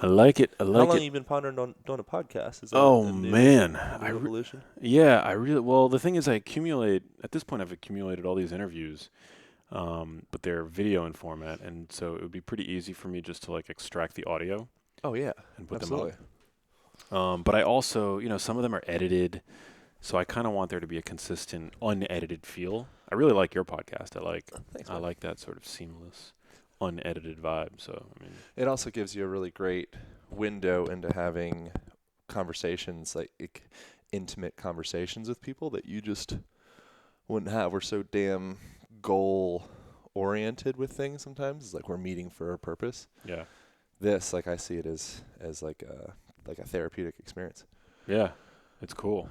I like it. I How like long it. have you been pondering on doing a podcast? Is that Oh a man, new evolution? yeah, I really well. The thing is, I accumulate at this point. I've accumulated all these interviews, but they're video in format, and so it would be pretty easy for me just to like extract the audio Oh yeah, and put them up. absolutely. But I also, some of them are edited, so I kind of want there to be a consistent, unedited feel. I really like your podcast. Thanks, I man. like that sort of seamless, unedited vibe. So I mean, It also gives you a really great window into having conversations, like intimate conversations with people that you just wouldn't have. We're so damn goal oriented with things sometimes. It's like we're meeting for a purpose. yeah, This, like I see it as like a therapeutic experience. yeah, it's cool.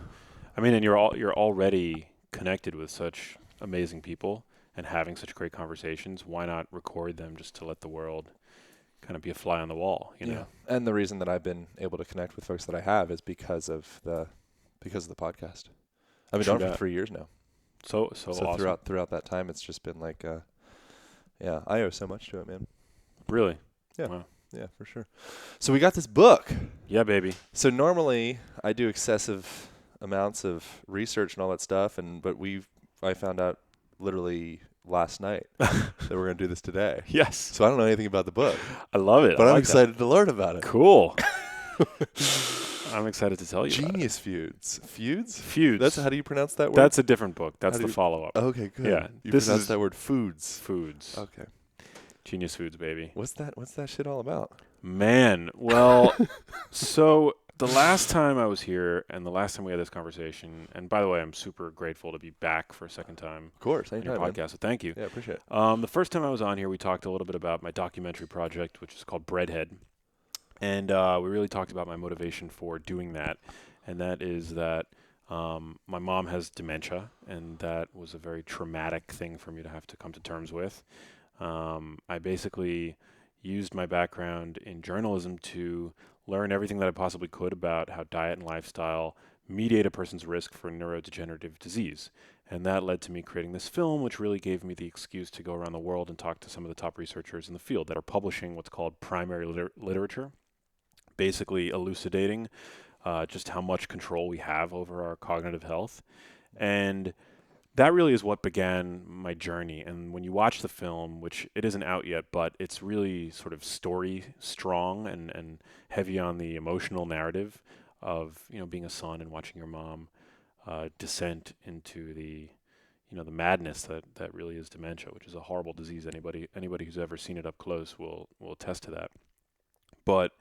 I mean, and you're already connected with such amazing people and having such great conversations. Why not record them just to let the world kind of be a fly on the wall, you Yeah. know? And the reason that I've been able to connect with folks that I have is because of the podcast. I've been True doing it for that. 3 years now. So So awesome. throughout that time, it's just been like, yeah, I owe so much to it, man. Really? Yeah. Wow. Yeah, for sure. So we got this book. Yeah, baby. So normally I do excessive amounts of research and all that stuff, but I found out literally last night that we're gonna do this today. Yes. So I don't know anything about the book, I love it. but I I'm like that. excited to learn about it. Cool. I'm excited to tell you about it. Genius Feuds. Feuds? Feuds. That's how do you pronounce that word? That's a different book. That's How do the you- follow-up. Okay, good. Yeah, You this pronounce is- that word foods. Foods. Okay. Genius Foods, baby. What's that shit all about? Man, well, so the last time I was here and the last time we had this conversation, and by the way, I'm super grateful to be back for a second time Of course, on your anytime, man. podcast, so thank you. Yeah, appreciate it. The first time I was on here, we talked a little bit about my documentary project, which is called Breadhead. And we really talked about my motivation for doing that. And that is that my mom has dementia, and that was a very traumatic thing for me to have to come to terms with. I basically used my background in journalism to learn everything that I possibly could about how diet and lifestyle mediate a person's risk for neurodegenerative disease. And that led to me creating this film, which really gave me the excuse to go around the world and talk to some of the top researchers in the field that are publishing what's called primary literature, basically elucidating just how much control we have over our cognitive health. And that really is what began my journey. And when you watch the film, which it isn't out yet, but it's really sort of story strong and heavy on the emotional narrative of, being a son and watching your mom descent into the madness that really is dementia, which is a horrible disease. Anybody who's ever seen it up close will attest to that. But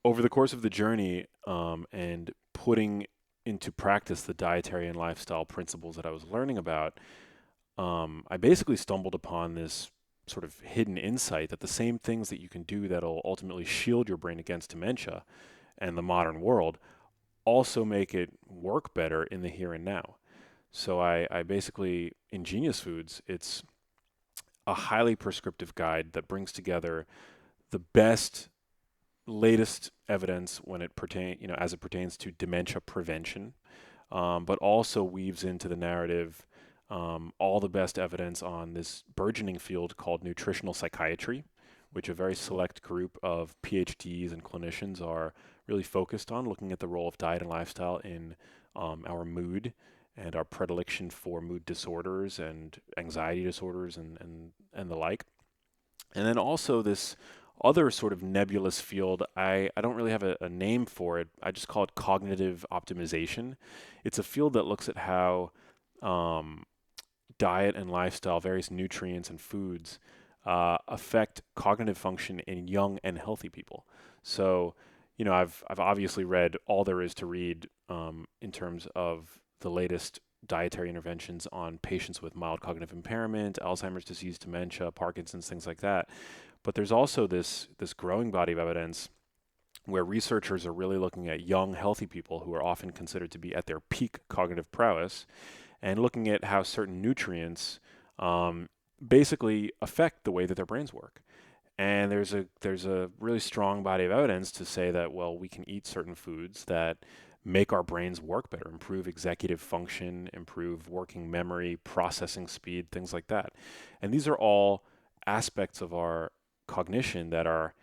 over the course of the journey and putting into practice the dietary and lifestyle principles that I was learning about, I basically stumbled upon this sort of hidden insight that the same things that you can do that'll ultimately shield your brain against dementia and the modern world also make it work better in the here and now. So I basically, in Genius Foods, it's a highly prescriptive guide that brings together the best latest evidence when it as it pertains to dementia prevention, but also weaves into the narrative all the best evidence on this burgeoning field called nutritional psychiatry, which a very select group of PhDs and clinicians are really focused on, looking at the role of diet and lifestyle in our mood and our predilection for mood disorders and anxiety disorders and the like. And then also this other sort of nebulous field, I don't really have a name for it. I just call it cognitive optimization. It's a field that looks at how diet and lifestyle, various nutrients and foods affect cognitive function in young and healthy people. So, I've obviously read all there is to read in terms of the latest dietary interventions on patients with mild cognitive impairment, Alzheimer's disease, dementia, Parkinson's, things like that. But there's also this growing body of evidence where researchers are really looking at young, healthy people who are often considered to be at their peak cognitive prowess and looking at how certain nutrients basically affect the way that their brains work. And there's a really strong body of evidence to say that, well, we can eat certain foods that make our brains work better, improve executive function, improve working memory, processing speed, things like that. And these are all aspects of our cognition that are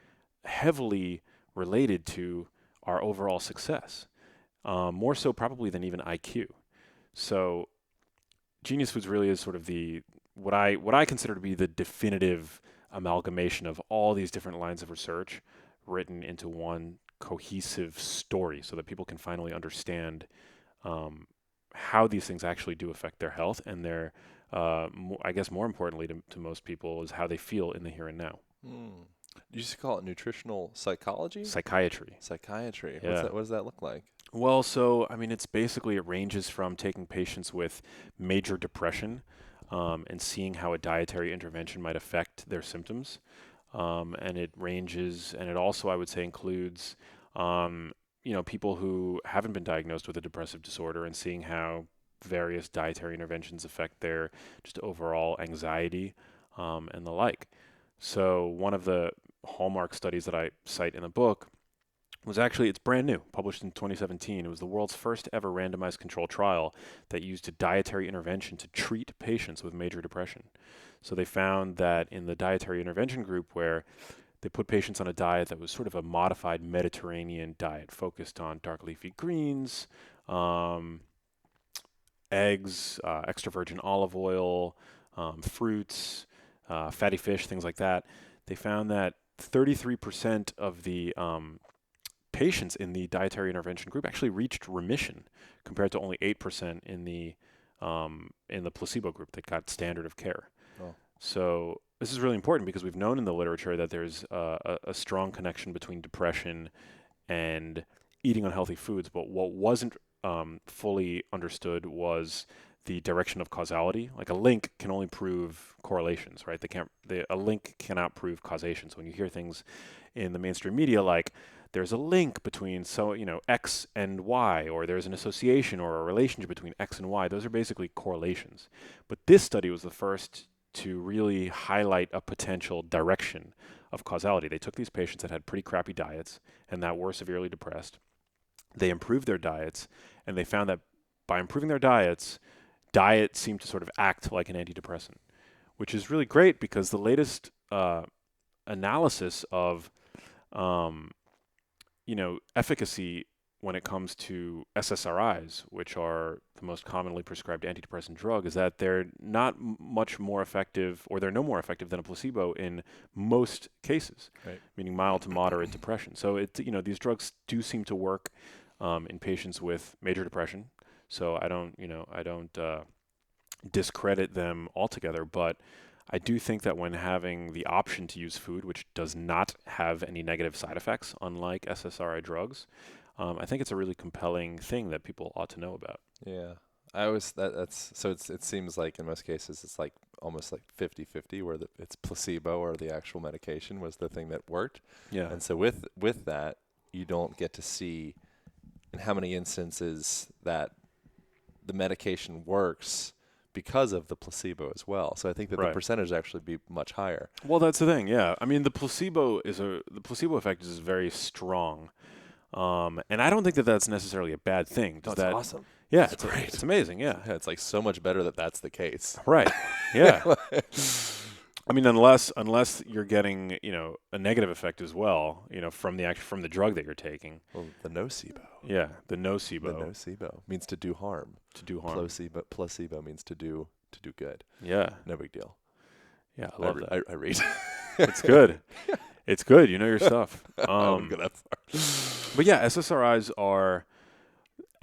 heavily related to our overall success, more so probably than even IQ. So Genius Foods really is sort of the what I consider to be the definitive amalgamation of all these different lines of research written into one cohesive story, so that people can finally understand um, how these things actually do affect their health, and their I guess more importantly to most people is how they feel in the here and now. Hmm. You used to call it nutritional psychology? Psychiatry. Psychiatry. Yeah. What does that look like? Well, so I mean, it's basically it ranges from taking patients with major depression and seeing how a dietary intervention might affect their symptoms, and it ranges, and it also I would say includes, people who haven't been diagnosed with a depressive disorder and seeing how various dietary interventions affect their just overall anxiety and the like. So one of the hallmark studies that I cite in the book was actually, it's brand new, published in 2017. It was the world's first ever randomized control trial that used a dietary intervention to treat patients with major depression. So they found that in the dietary intervention group, where they put patients on a diet that was sort of a modified Mediterranean diet focused on dark leafy greens, um, eggs, extra virgin olive oil, fruits, fatty fish, things like that. They found that 33% of the patients in the dietary intervention group actually reached remission, compared to only 8% in the placebo group that got standard of care. Oh. So this is really important because we've known in the literature that there's a strong connection between depression and eating unhealthy foods, but what wasn't fully understood was the direction of causality. Like a link can only prove correlations, right? A link cannot prove causation. So when you hear things in the mainstream media like there's a link between X and Y, or there's an association or a relationship between X and Y, those are basically correlations. But this study was the first to really highlight a potential direction of causality. They took these patients that had pretty crappy diets and that were severely depressed. They improved their diets, and they found that by improving their diet seemed to sort of act like an antidepressant, which is really great because the latest analysis of efficacy when it comes to SSRIs, which are the most commonly prescribed antidepressant drug, is that they're not much more effective, or they're no more effective than a placebo in most cases, Right. meaning mild to moderate depression. So these drugs do seem to work in patients with major depression. So I don't discredit them altogether, but I do think that when having the option to use food, which does not have any negative side effects, unlike SSRI drugs, I think it's a really compelling thing that people ought to know about. Yeah. I always that's so it seems like in most cases it's like almost like 50-50 where it's placebo or the actual medication was the thing that worked. Yeah. And so with that you don't get to see in how many instances that the medication works because of the placebo as well. So I think that the Right. percentage actually be much higher. Well, that's the thing. Yeah. I mean, the placebo effect is very strong. And I don't think that that's necessarily a bad thing. That's awesome. Yeah, That's great. it's amazing. Yeah. Yeah, it's like so much better that that's the case. Right. Yeah. I mean, unless you're getting, a negative effect as well, from the drug that you're taking. Well, the nocebo. Yeah, the The nocebo nocebo means to do harm. to do harm. Placebo means to do good. Yeah. No big deal. Yeah, I love that. I read. It's good. It's good. You know your stuff. I wouldn't go that far. But yeah, SSRIs are,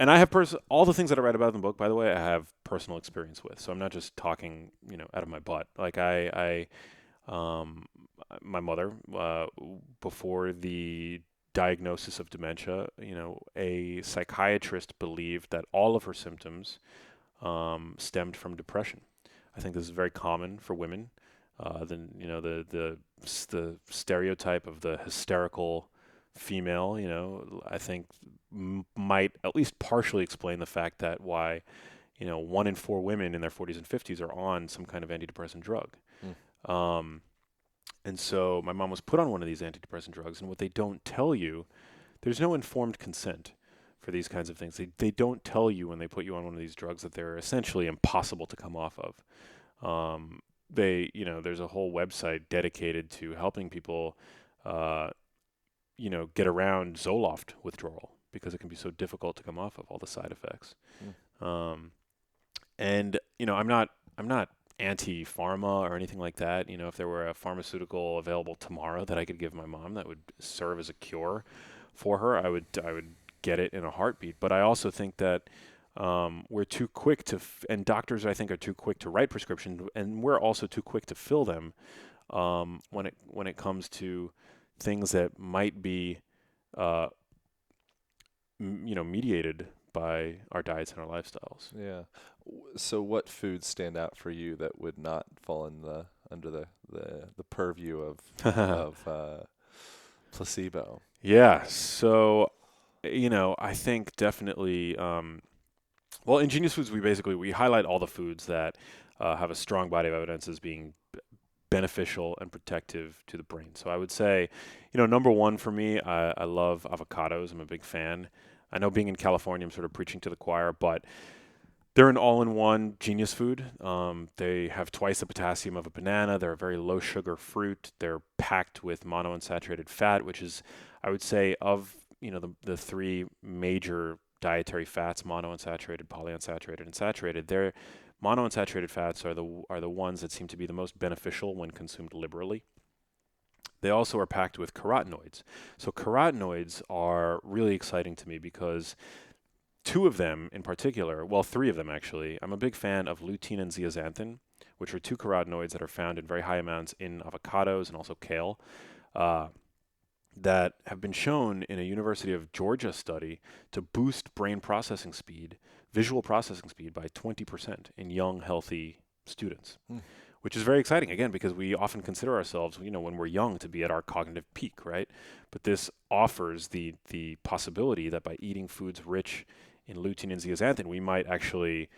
and I have all the things that I write about in the book, by the way, I have personal experience with. So I'm not just talking, out of my butt. Like my mother, before the diagnosis of dementia, a psychiatrist believed that all of her symptoms stemmed from depression. I think this is very common for women. The stereotype of the hysterical female, I think might at least partially explain the fact that why, 1 in 4 women in their 40s and 50s are on some kind of antidepressant drug. And so my mom was put on one of these antidepressant drugs, and what they don't tell you, there's no informed consent for these kinds of things. They don't tell you when they put you on one of these drugs that they're essentially impossible to come off of. There's a whole website dedicated to helping people get around Zoloft withdrawal because it can be so difficult to come off of all the side effects. Mm. Um, and I'm not anti-pharma or anything like that. If there were a pharmaceutical available tomorrow that I could give my mom that would serve as a cure for her, I would get it in a heartbeat. But I also think that we're too quick and doctors I think are too quick to write prescriptions, and we're also too quick to fill them when it comes to things that might be uh, mediated by our diets and our lifestyles. Yeah. So what foods stand out for you that would not fall in the under the purview of placebo? Yeah. So, I think definitely. Well, in Genius Foods, we highlight all the foods that have a strong body of evidence as being beneficial and protective to the brain. So I would say, number one for me, I love avocados. I'm a big fan. I know being in California, I'm sort of preaching to the choir, but they're an all-in-one genius food. They have twice the potassium of a banana. They're a very low-sugar fruit. They're packed with monounsaturated fat, which is, I would say, of the three major dietary fats: monounsaturated, polyunsaturated, and saturated. They're monounsaturated fats are the ones that seem to be the most beneficial when consumed liberally. They also are packed with carotenoids. So carotenoids are really exciting to me because two of them in particular, well, three of them actually, I'm a big fan of lutein and zeaxanthin, which are two carotenoids that are found in very high amounts in avocados and also kale, uh, that have been shown in a University of Georgia study to boost brain processing speed, visual processing speed by 20% in young, healthy students, Mm. which is very exciting, again, because we often consider ourselves, when we're young to be at our cognitive peak, right? But this offers the possibility that by eating foods rich in lutein and zeaxanthin, we might actually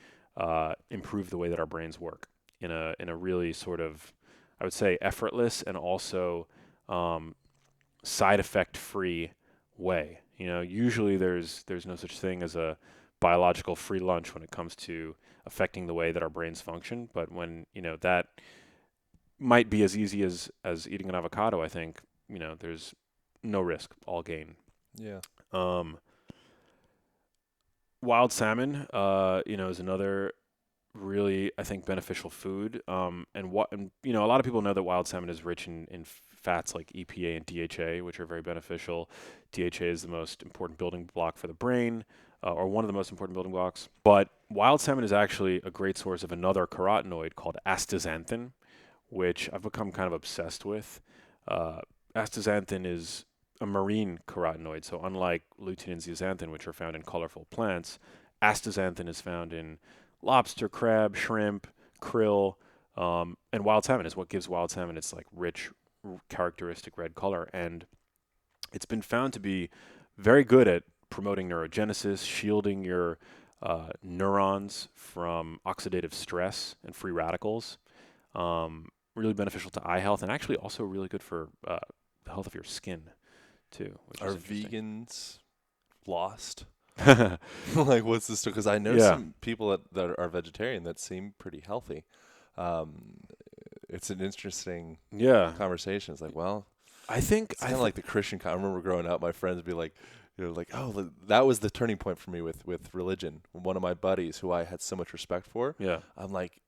improve the way that our brains work in a really sort of, I would say, effortless and also side effect free way. Usually there's no such thing as a biological free lunch when it comes to affecting the way that our brains function. But when that might be as easy as eating an avocado, I think there's no risk, all gain. Yeah. Um, Wild salmon, is another really, I think, beneficial food. And a lot of people know that wild salmon is rich in fats like EPA and DHA, which are very beneficial. DHA is the most important building block for the brain, or one of the most important building blocks. But wild salmon is actually a great source of another carotenoid called astaxanthin, which I've become kind of obsessed with. Astaxanthin is a marine carotenoid, so unlike lutein and zeaxanthin, which are found in colorful plants, astaxanthin is found in lobster, crab, shrimp, krill, and wild salmon is what gives wild salmon its like rich, characteristic red color. And it's been found to be very good at promoting neurogenesis, shielding your neurons from oxidative stress and free radicals. Really beneficial to eye health, and actually also really good for the health of your skin too. Which Are is interesting. vegans lost? Like, what's this? Because I know Yeah. some people that are vegetarian that seem pretty healthy. Um, it's an interesting Yeah. conversation. It's like, well, I think it's kind of like the Christian. I remember growing up, my friends would be like, like, oh, that was the turning point for me with religion. One of my buddies, who I had so much respect for, yeah. I'm like,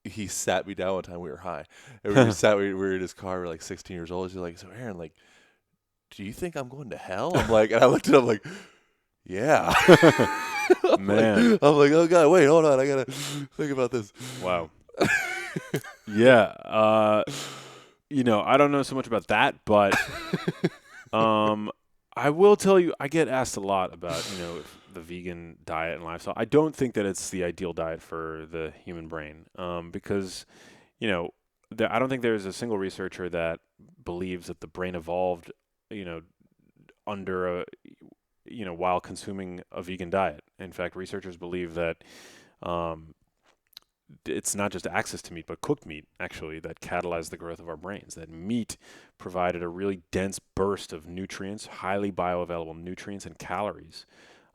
he sat me down one time. We were high, and we just sat. We were in his car. We were like 16 years old. He's like, so Aaron, like, do you think I'm going to hell? I'm like, and I looked at him like, yeah. Man. I'm like, oh God, wait, hold on, I gotta think about this. Wow. Yeah. I don't know so much about that, but I will tell you, I get asked a lot about, the vegan diet and lifestyle. I don't think that it's the ideal diet for the human brain, because, I don't think there's a single researcher that believes that the brain evolved, under while consuming a vegan diet. In fact, researchers believe that um, it's not just access to meat, but cooked meat, actually, that catalyzed the growth of our brains. That meat provided a really dense burst of nutrients, highly bioavailable nutrients and calories,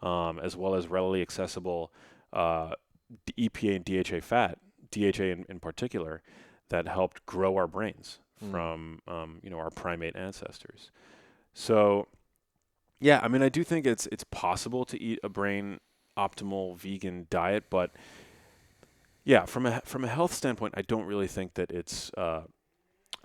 as well as readily accessible EPA and DHA fat, DHA in particular, that helped grow our brains from our primate ancestors. So, yeah, I mean, I do think it's possible to eat a brain optimal vegan diet, but yeah, from a health standpoint, I don't really think that it's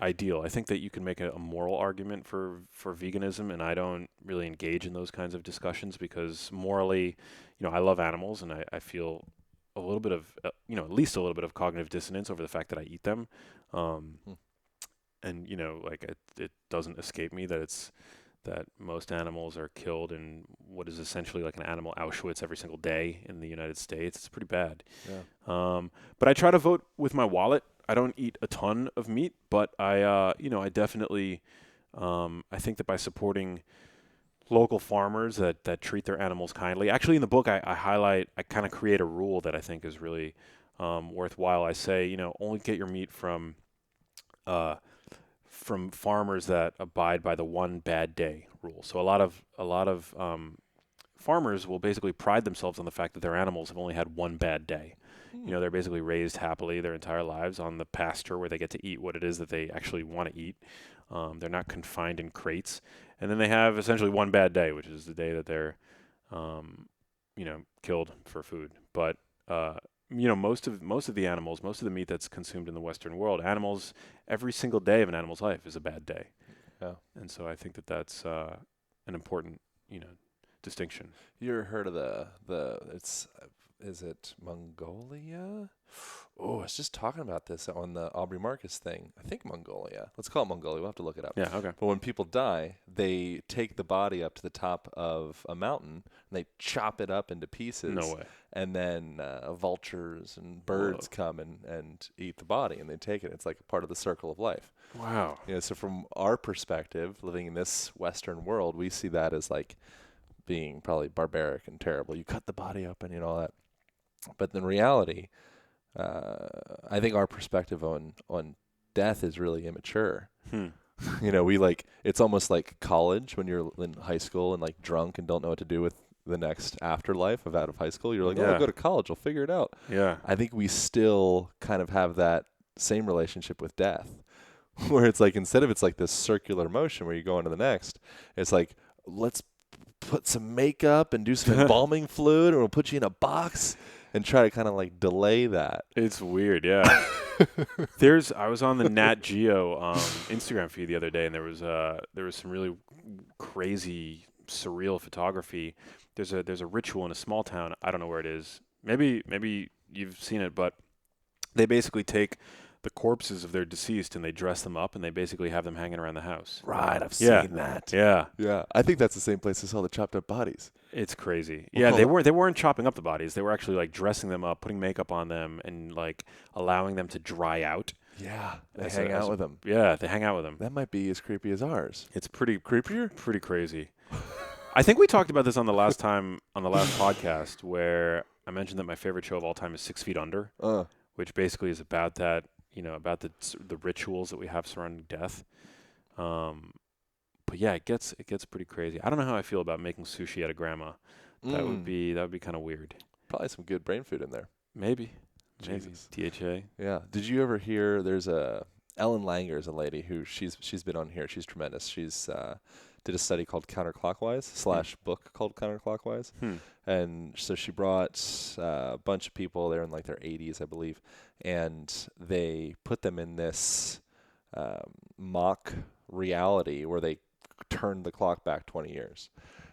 ideal. I think that you can make a moral argument for veganism, and I don't really engage in those kinds of discussions because morally, I love animals, and I feel a little bit of at least a little bit of cognitive dissonance over the fact that I eat them. Um, Hmm. and like it doesn't escape me that most animals are killed in what is essentially like an animal Auschwitz every single day in the United States. It's pretty bad. Yeah. But I try to vote with my wallet. I don't eat a ton of meat, but I definitely, I think that by supporting local farmers that treat their animals kindly. Actually, in the book, I kind of create a rule that I think is really worthwhile. I say, only get your meat uh, from farmers that abide by the one bad day rule. So a lot of farmers will basically pride themselves on the fact that their animals have only had one bad day. Hmm. They're basically raised happily their entire lives on the pasture where they get to eat what it is that they actually want to eat. They're not confined in crates. And then they have essentially one bad day, which is the day that they're, killed for food. But, most of the animals, most of the meat that's consumed in the Western world, animals, every single day of an animal's life is a bad day. Yeah. And so I think that that's an important, distinction. You ever heard of is it Mongolia? Oh, I was just talking about this on the Aubrey Marcus thing. I think Mongolia. Let's call it Mongolia. We'll have to look it up. Yeah, okay. But when people die, they take the body up to the top of a mountain and they chop it up into pieces. No way. And then vultures and birds come and eat the body and they take it. It's like a part of the circle of life. Wow. So from our perspective, living in this Western world, we see that as like being probably barbaric and terrible. You cut the body open and all that. But in reality, I think our perspective on death is really immature. It's almost like college when you're in high school and like drunk and don't know what to do with the next afterlife of out of high school. You're like, oh, I'll go to college. I'll figure it out. Yeah. I think we still kind of have that same relationship with death where it's like, instead of it's like this circular motion where you go on to the next, it's like, let's put some makeup and do some embalming fluid and we'll put you in a box and try to kind of like delay that. It's weird, yeah. I was on the Nat Geo Instagram feed the other day, and there was some really crazy, surreal photography. There's a ritual in a small town. I don't know where it is. Maybe you've seen it, but they basically take the corpses of their deceased and they dress them up and they basically have them hanging around the house. Right, I've seen that. Yeah. Yeah. I think that's the same place as all the chopped up bodies. It's crazy. Yeah, they weren't chopping up the bodies. They were actually like dressing them up, putting makeup on them, and like allowing them to dry out. Yeah. They hang out with them. Yeah, they hang out with them. That might be as creepy as ours. It's pretty creepier, pretty crazy. I think we talked about this on the last podcast where I mentioned that my favorite show of all time is 6 Feet Under, which basically is about that, about the rituals that we have surrounding death. But yeah, it gets pretty crazy. I don't know how I feel about making sushi at a grandma. That would be kind of weird. Probably some good brain food in there. Maybe Jesus. THA. Yeah. Did you ever hear? There's Ellen Langer is a lady who she's been on here. She's tremendous. She's did a study called Counterclockwise / book called Counterclockwise, and so she brought a bunch of people. They're in like their 80s, I believe, and they put them in this mock reality where they turned the clock back 20 years.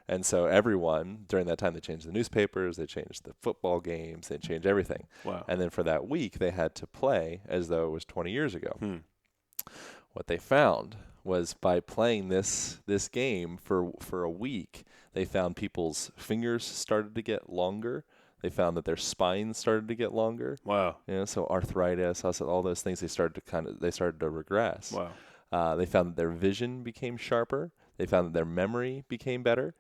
And so everyone, during that time, they changed the newspapers, they changed the football games, they changed everything. Wow. And then for that week, they had to play as though it was 20 years ago. What they found was by playing this game for a week, they found people's fingers started to get longer. They found that their spines started to get longer. Wow. So arthritis, all those things, they started to regress. Wow. They found that their vision became sharper. They found that their memory became better.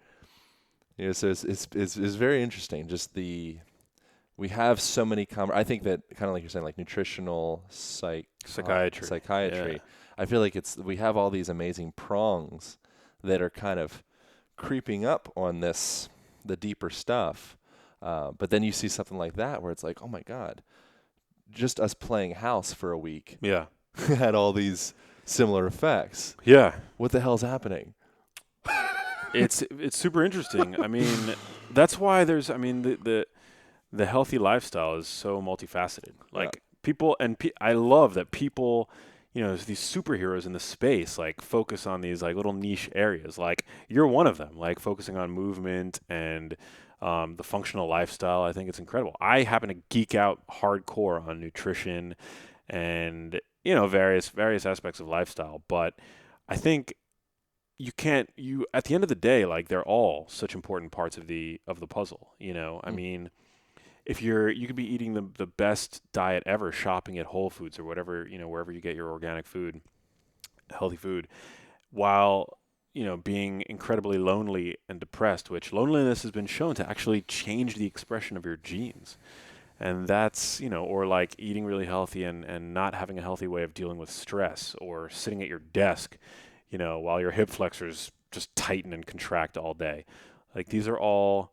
So it's very interesting. Just we have so many I think that kind of like you're saying, like nutritional psychiatry. Yeah. I feel like we have all these amazing prongs that are kind of creeping up on the deeper stuff. But then you see something like that where it's like, oh my God, just us playing house for a week. Yeah. Had all these similar effects. Yeah. What the hell's happening? it's super interesting. I mean, that's why there's. I mean, the healthy lifestyle is so multifaceted. Yeah. Like people, and I love that people, there's these superheroes in the space, like focus on these like little niche areas. Like you're one of them, like focusing on movement and the functional lifestyle. I think it's incredible. I happen to geek out hardcore on nutrition and various aspects of lifestyle, but I think you at the end of the day, like they're all such important parts of the puzzle. I Mm. mean, if you could be eating the best diet ever, shopping at Whole Foods or whatever, wherever you get your organic food, healthy food, while being incredibly lonely and depressed, which loneliness has been shown to actually change the expression of your genes. And that's, or like eating really healthy and not having a healthy way of dealing with stress, or sitting at your desk, while your hip flexors just tighten and contract all day. Like these are all,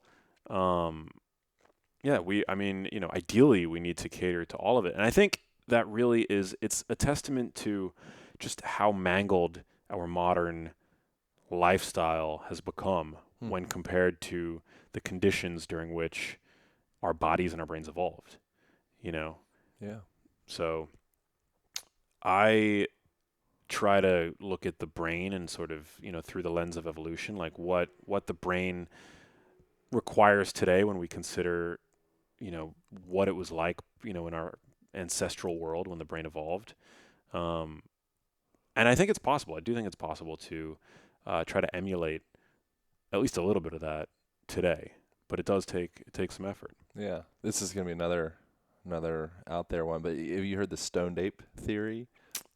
um, yeah, I mean, ideally we need to cater to all of it. And I think that really it's a testament to just how mangled our modern lifestyle has become Mm. when compared to the conditions during which our bodies and our brains evolved, you know? Yeah. So I try to look at the brain and sort of, through the lens of evolution, like what the brain requires today when we consider, what it was like, in our ancestral world when the brain evolved. Um, and I think it's possible. I do think it's possible to try to emulate at least a little bit of that today, but it takes some effort. Yeah. This is gonna be another out there one. But have you heard the stoned ape theory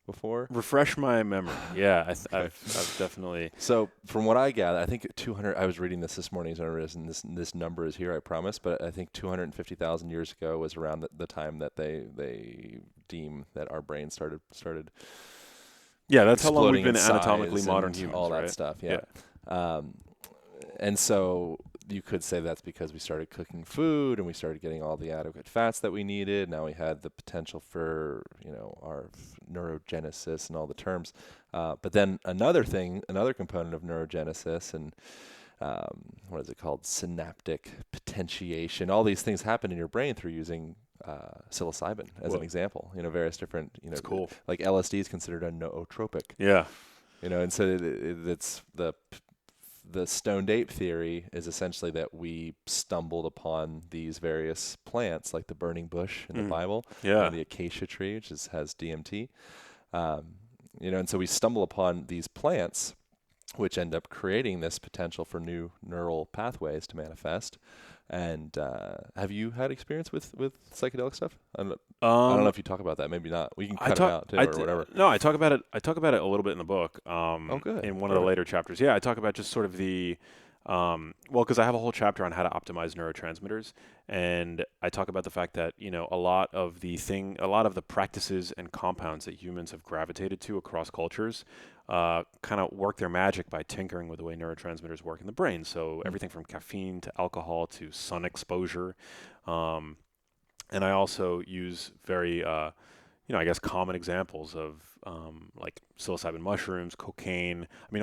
before? Refresh my memory. Yeah, Okay. I've definitely. So from what I gather, I think 200. I was reading this morning, and this number is here, I promise. But I think 250,000 years ago was around the time that they deem that our brain started Yeah, that's how long we've exploding in been anatomically size modern and humans, all that right? stuff. Yeah. Yeah. Um, and so you could say that's because we started cooking food and we started getting all the adequate fats that we needed. Now we had the potential for, our neurogenesis and all the terms. But then another component of neurogenesis and what is it called? Synaptic potentiation. All these things happen in your brain through using psilocybin as an Whoa, example. Various different, it's cool. like LSD is considered a nootropic. Yeah. And so it's the stoned ape theory is essentially that we stumbled upon these various plants, like the burning bush in the Mm. Bible, Yeah. the acacia tree, which has DMT. Um, and so we stumble upon these plants, which end up creating this potential for new neural pathways to manifest. And have you had experience with psychedelic stuff? I don't know Um, if you talk about that. Maybe not. We can I cut it talk. out too, or whatever. No, I talk about it. I talk about it a little bit in the book. Oh, good. In one of the Perfect. later chapters. Yeah, I talk about just sort of well, because I have a whole chapter on how to optimize neurotransmitters, and I talk about the fact that a lot of the practices and compounds that humans have gravitated to across cultures, kind of work their magic by tinkering with the way neurotransmitters work in the brain. So Mm. everything from caffeine to alcohol to sun exposure. Um, and I also use very, I guess common examples of like psilocybin mushrooms, cocaine. I mean,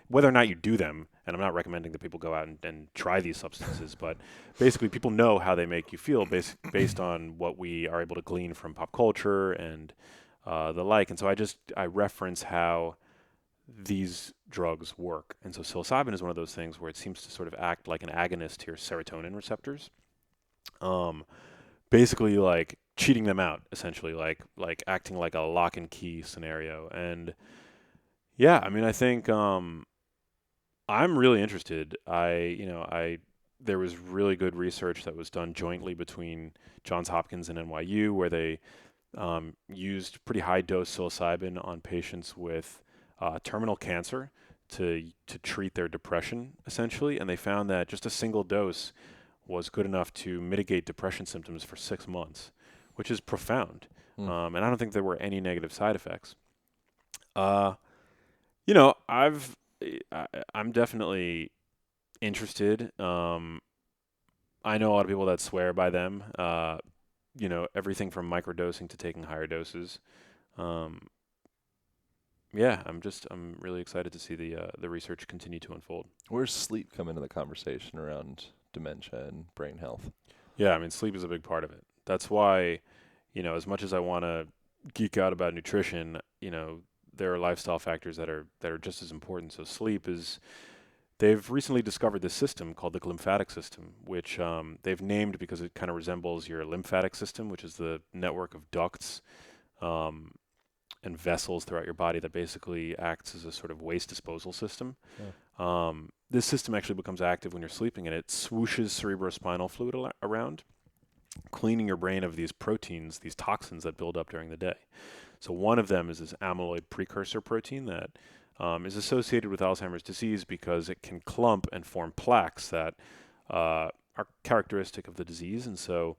whether or not you do them, and I'm not recommending that people go out and try these substances, but basically people know how they make you feel based on what we are able to glean from pop culture and the like. And so I reference how these drugs work. And so psilocybin is one of those things where it seems to sort of act like an agonist to your serotonin receptors. Um, Basically like cheating them out, essentially like acting like a lock and key scenario. And yeah, I mean, I think I'm really interested. I there was really good research that was done jointly between Johns Hopkins and NYU where they used pretty high dose psilocybin on patients with terminal cancer to treat their depression, essentially, and they found that just a single dose was good enough to mitigate depression symptoms for 6 months, which is profound. Mm. And I don't think there were any negative side effects. Uh, you know, I'm definitely interested. I know a lot of people that swear by them. Everything from microdosing to taking higher doses. Um, yeah, I'm really excited to see the research continue to unfold. Where's sleep come into the conversation around dementia and brain health? Yeah, I mean, sleep is a big part of it. That's why, as much as I want to geek out about nutrition, there are lifestyle factors that are just as important. So sleep is. They've recently discovered this system called the glymphatic system, which they've named because it kind of resembles your lymphatic system, which is the network of ducts um, and vessels throughout your body that basically acts as a sort of waste disposal system. This system actually becomes active when you're sleeping, and it swooshes cerebrospinal fluid around, cleaning your brain of these proteins, these toxins that build up during the day. So one of them is this amyloid precursor protein that is associated with Alzheimer's disease because it can clump and form plaques that are characteristic of the disease. And so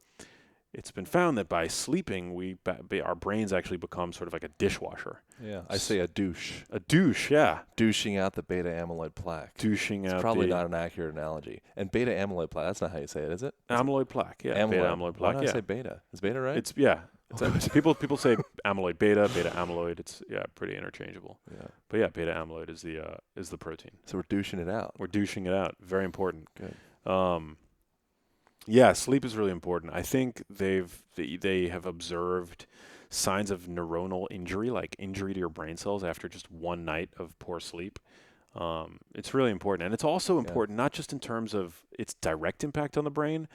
it's been found that by sleeping, our brains actually become sort of like a dishwasher. Yeah, I say a douche. A douche, yeah. Douching out the beta amyloid plaque. Douching It's out probably the not an accurate analogy. And beta amyloid plaque, that's not how you say it, is it? amyloid plaque, yeah. Amyloid. Beta amyloid Why plaque, do I yeah. say beta? Is beta right? It's people say amyloid beta, beta amyloid. It's pretty interchangeable. Yeah. But yeah, beta amyloid is the protein. So we're douching it out. We're douching it out. Very important. Good. Yeah, sleep is really important. I think they have observed signs of neuronal injury, like injury to your brain cells after just one night of poor sleep. It's really important, and it's also important not just in terms of its direct impact on the brain,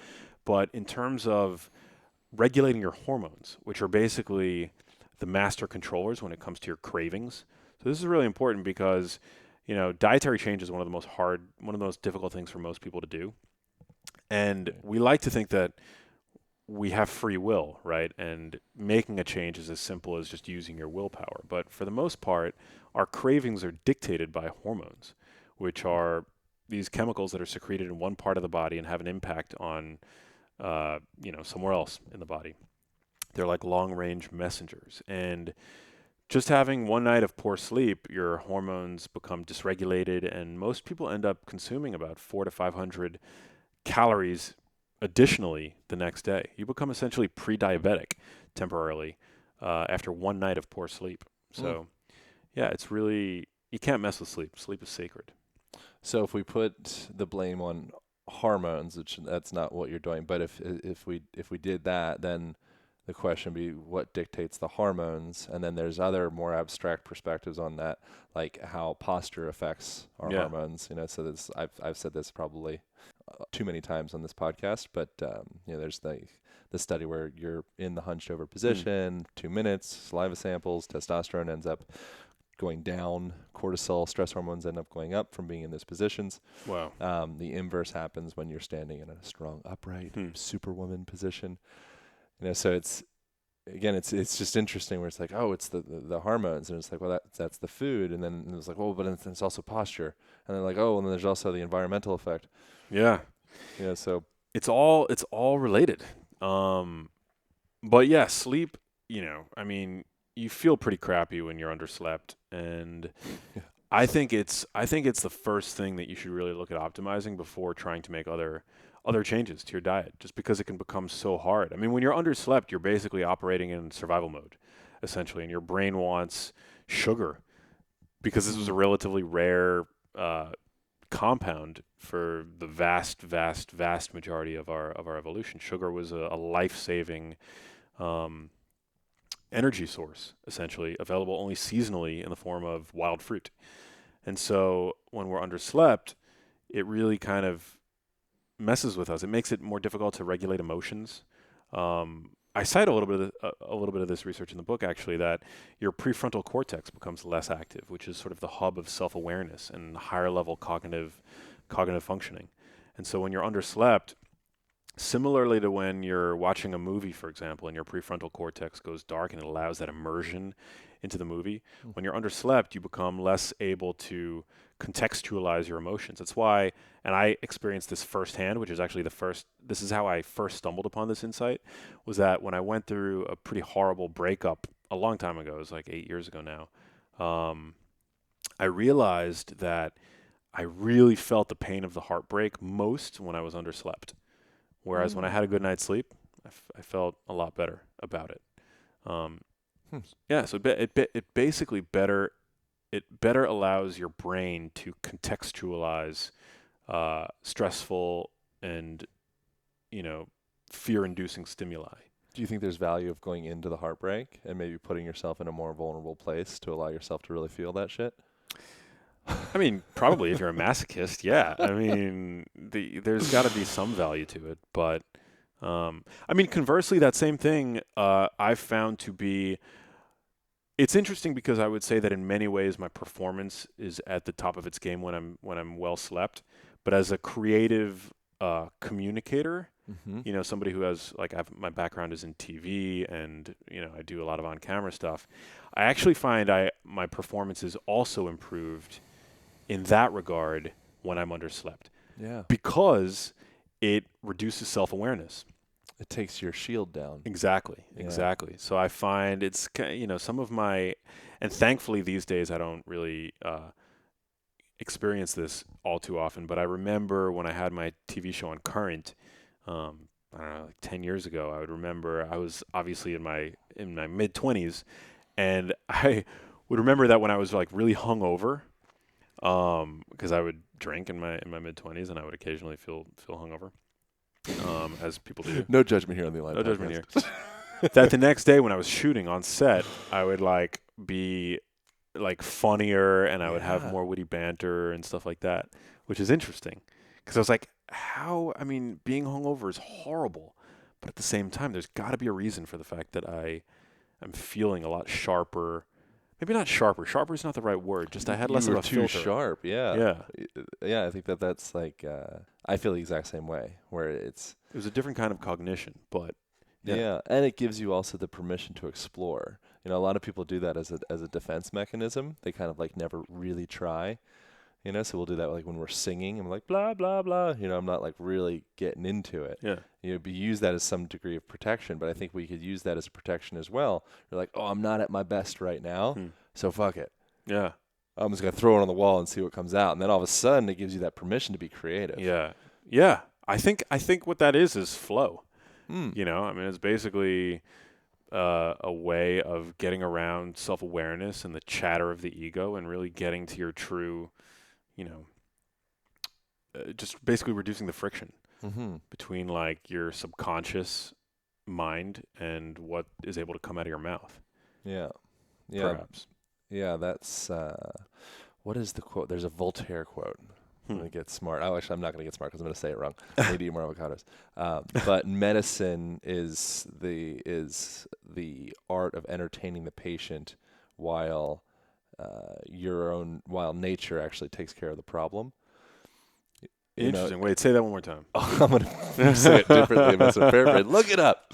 but in terms of regulating your hormones, which are basically the master controllers when it comes to your cravings. So this is really important because, dietary change is one of the most difficult things for most people to do. And we like to think that we have free will, right? And making a change is as simple as just using your willpower. But for the most part, our cravings are dictated by hormones, which are these chemicals that are secreted in one part of the body and have an impact on somewhere else in the body. They're like long-range messengers. And just having one night of poor sleep, your hormones become dysregulated, and most people end up consuming about 400 to 500 calories additionally the next day. You become essentially pre-diabetic temporarily after one night of poor sleep. So, it's really, you can't mess with sleep. Sleep is sacred. So if we put the blame on hormones, which that's not what you're doing, but if we did that, then the question would be what dictates the hormones, and then there's other more abstract perspectives on that, like how posture affects our hormones. So this I've said this probably too many times on this podcast, but there's the study where you're in the hunched over position, 2 minutes, saliva samples, testosterone ends up going down, cortisol, stress hormones end up going up from being in those positions. Wow. The inverse happens when you're standing in a strong, upright, superwoman position. So it's just interesting where it's like, oh, it's the hormones, and it's like, well, that's the food, and then it's like, well, but it's also posture, and then like, oh, and then there's also the environmental effect. Yeah. So it's all related. But yeah, sleep, I mean, you feel pretty crappy when you're underslept, and I think it's the first thing that you should really look at optimizing before trying to make other changes to your diet, just because it can become so hard. I mean, when you're underslept, you're basically operating in survival mode, essentially, and your brain wants sugar because this was a relatively rare compound for the vast majority of our evolution. Sugar was a life-saving energy source, essentially, available only seasonally in the form of wild fruit. And so when we're underslept, it really kind of messes with us. It makes it more difficult to regulate emotions. I cite a little bit of this research in the book, actually, that your prefrontal cortex becomes less active, which is sort of the hub of self-awareness and higher level cognitive functioning. And so when you're underslept, similarly to when you're watching a movie, for example, and your prefrontal cortex goes dark and it allows that immersion into the movie, when you're underslept, you become less able to contextualize your emotions. That's why, and I experienced this firsthand, which is actually this is how I first stumbled upon this insight, was that when I went through a pretty horrible breakup a long time ago, it was like 8 years ago now, I realized that I really felt the pain of the heartbreak most when I was underslept. Whereas when I had a good night's sleep, I felt a lot better about it. Yeah, so it basically better it better allows your brain to contextualize stressful and, fear-inducing stimuli. Do you think there's value of going into the heartbreak and maybe putting yourself in a more vulnerable place to allow yourself to really feel that shit? I mean, probably if you're a masochist, yeah. I mean, there's got to be some value to it. But, I mean, conversely, that same thing I've found to be, it's interesting because I would say that in many ways my performance is at the top of its game when I'm well slept. But as a creative communicator, somebody who has, like, my background is in TV and, I do a lot of on-camera stuff. I actually find my performance is also improved in that regard when I'm underslept. Yeah. Because it reduces self-awareness. It takes your shield down. Exactly. So I find it's, some of my, and thankfully these days I don't really experience this all too often, but I remember when I had my TV show on Current, I don't know, like 10 years ago, I would remember I was obviously in my mid-20s, and I would remember that when I was like really hungover, because I would drink in my mid-20s and I would occasionally feel hungover, as people do. No judgment here on the line. No judgment here. That the next day when I was shooting on set, I would like be like funnier and I would have more witty banter and stuff like that, which is interesting because I was like, being hungover is horrible, but at the same time, there's got to be a reason for the fact that I am feeling a lot sharper. Maybe not sharper. Sharper is not the right word. Just I had less of a filter. Too sharp. Yeah. Yeah. Yeah. I think that's like I feel the exact same way. Where it was a different kind of cognition, but yeah, and it gives you also the permission to explore. A lot of people do that as a defense mechanism. They kind of like never really try. So we'll do that like when we're singing. I'm like blah blah blah. I'm not like really getting into it. Yeah. Use that as some degree of protection, but I think we could use that as a protection as well. You're like, oh, I'm not at my best right now, so fuck it. Yeah. I'm just gonna throw it on the wall and see what comes out, and then all of a sudden it gives you that permission to be creative. Yeah. Yeah. I think what that is flow. It's basically a way of getting around self-awareness and the chatter of the ego and really getting to your true, just basically reducing the friction between like your subconscious mind and what is able to come out of your mouth. Yeah. Perhaps. Yeah, that's what is the quote? There's a Voltaire quote. I'm going to get smart. Oh, actually, I'm not going to get smart because I'm going to say it wrong. I need to eat more avocados. But medicine is the art of entertaining the patient while while nature actually takes care of the problem. Interesting. Wait, say that one more time. I'm going to say it differently. Mr. Fairbrain. Look it up.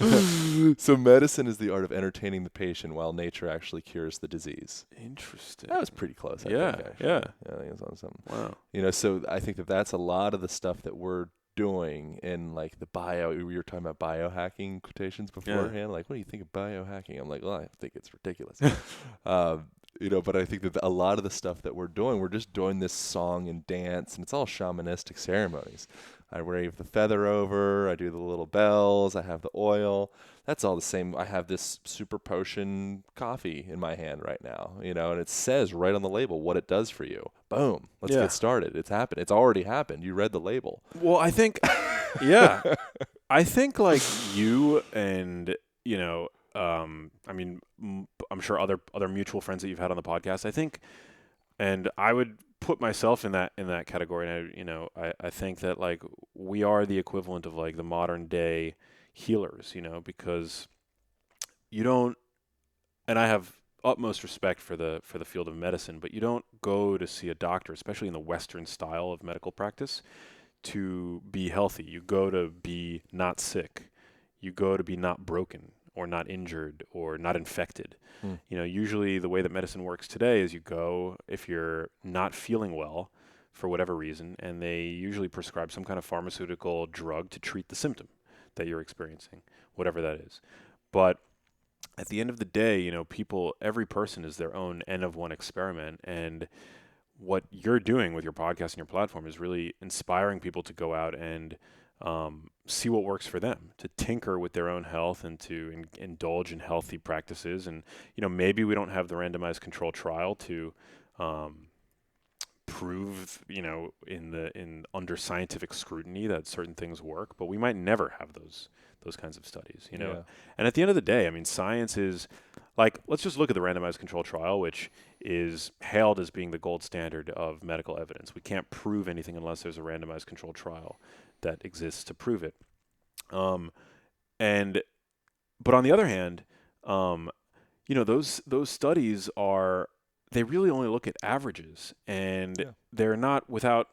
So medicine is the art of entertaining the patient while nature actually cures the disease. Interesting. That was pretty close, I yeah, think, actually. Yeah. I think it's on something. Wow. So I think that's a lot of the stuff that we're doing in like the we were talking about biohacking quotations beforehand. Yeah. Like, what do you think of biohacking? I'm like, well, I think it's ridiculous. But I think that a lot of the stuff that we're doing, we're just doing this song and dance, and it's all shamanistic ceremonies. I wave the feather over, I do the little bells, I have the oil. That's all the same. I have this super potion coffee in my hand right now, and it says right on the label what it does for you. Boom. Let's get started. It's happened. It's already happened. You read the label. Well, I think, I think like you and, I'm sure other mutual friends that you've had on the podcast, I think, and I would put myself in that category. And I think that like we are the equivalent of like the modern day healers, because you don't, and I have utmost respect for the field of medicine, but you don't go to see a doctor, especially in the Western style of medical practice, to be healthy. You go to be not sick. You go to be not broken or not injured or not infected. Usually the way that medicine works today is you go if you're not feeling well for whatever reason, and they usually prescribe some kind of pharmaceutical drug to treat the symptom that you're experiencing, whatever that is. But at the end of the day, every person is their own N of one experiment, and what you're doing with your podcast and your platform is really inspiring people to go out and see what works for them, to tinker with their own health and to indulge in healthy practices. And, maybe we don't have the randomized control trial to um, prove, in under scientific scrutiny that certain things work, but we might never have those kinds of studies, Yeah. And at the end of the day, I mean, science is like, let's just look at the randomized control trial, which is hailed as being the gold standard of medical evidence. We can't prove anything unless there's a randomized control trial that exists to prove it. Um, and but on the other hand, um, those studies they really only look at averages, and Yeah. they're not without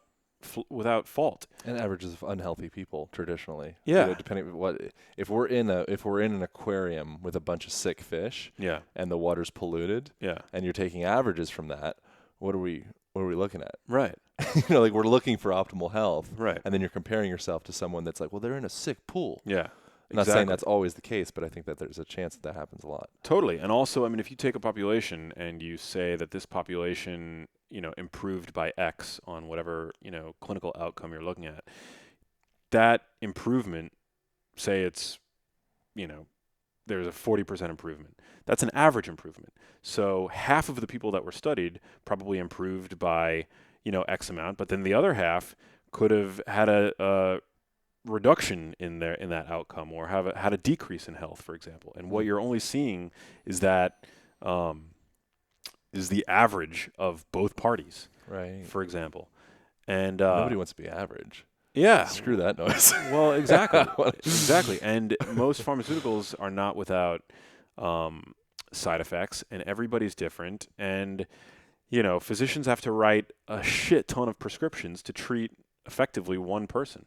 fault. And averages of unhealthy people traditionally. Yeah. Depending on what if we're in an aquarium with a bunch of sick fish Yeah. and the water's polluted Yeah. and you're taking averages from that, what are we looking at? Right. Like we're looking for optimal health. Right. And then you're comparing yourself to someone that's like, well, they're in a sick pool. Yeah. I'm not saying that's always the case, but I think that there's a chance that happens a lot. Totally. And also, I mean, if you take a population and you say that this population, improved by X on whatever, clinical outcome you're looking at, that improvement, say it's, there's a 40% improvement. That's an average improvement. So half of the people that were studied probably improved by, X amount, but then the other half could have had a reduction in that outcome, or had a decrease in health, for example. And what you're only seeing is that is the average of both parties, Right. for example. And nobody wants to be average. Yeah. Screw that noise. Well, exactly. Exactly. And most pharmaceuticals are not without side effects, and everybody's different. And, physicians have to write a shit ton of prescriptions to treat effectively one person.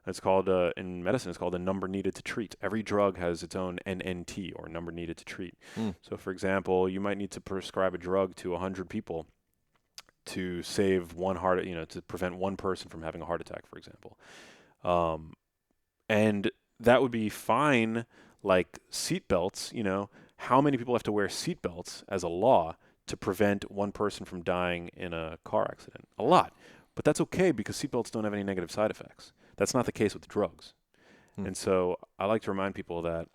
It's called, in medicine, it's called a number needed to treat. Every drug has its own NNT, or number needed to treat. So, for example, you might need to prescribe a drug to 100 people to save to prevent one person from having a heart attack, for example. And that would be fine, like seatbelts, how many people have to wear seatbelts as a law to prevent one person from dying in a car accident? A lot. But that's okay because seatbelts don't have any negative side effects. That's not the case with drugs. And so I like to remind people that,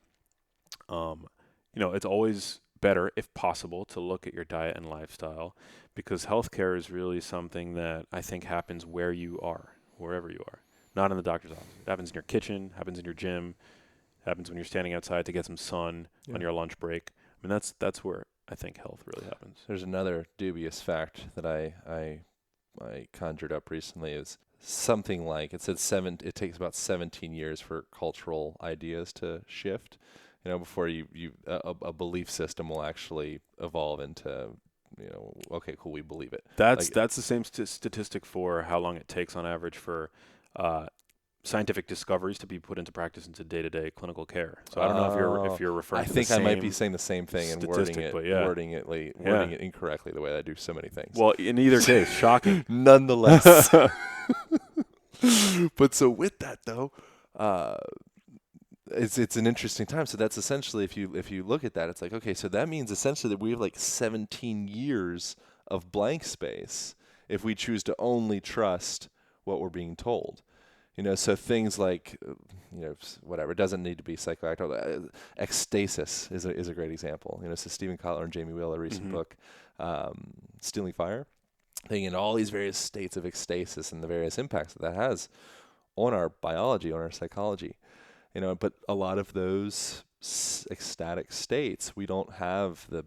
it's always better, if possible, to look at your diet and lifestyle, because healthcare is really something that I think happens where you are, wherever you are, not in the doctor's office. It happens in your kitchen, happens in your gym, happens when you're standing outside to get some sun on your lunch break. I mean, that's where I think health really happens. There's another dubious fact that I conjured up recently is something like it takes about 17 years for cultural ideas to shift, before a belief system will actually evolve into, okay, cool, we believe it. That's the same statistic for how long it takes on average for scientific discoveries to be put into practice into day-to-day clinical care. So I don't know if you're referring to the same. I think I might be saying the same thing and wording it incorrectly the way I do so many things. Well, in either case, shocking. Nonetheless. But so with that though, it's an interesting time. So that's essentially, if you look at that, it's like, okay, so that means essentially that we have like 17 years of blank space if we choose to only trust what we're being told. So things like, whatever, it doesn't need to be psychoactive. Ecstasis is a great example. So Stephen Kotler and Jamie Wheeler, recent book, Stealing Fire, thinking in all these various states of ecstasis and the various impacts that has on our biology, on our psychology. But a lot of those ecstatic states, we don't have the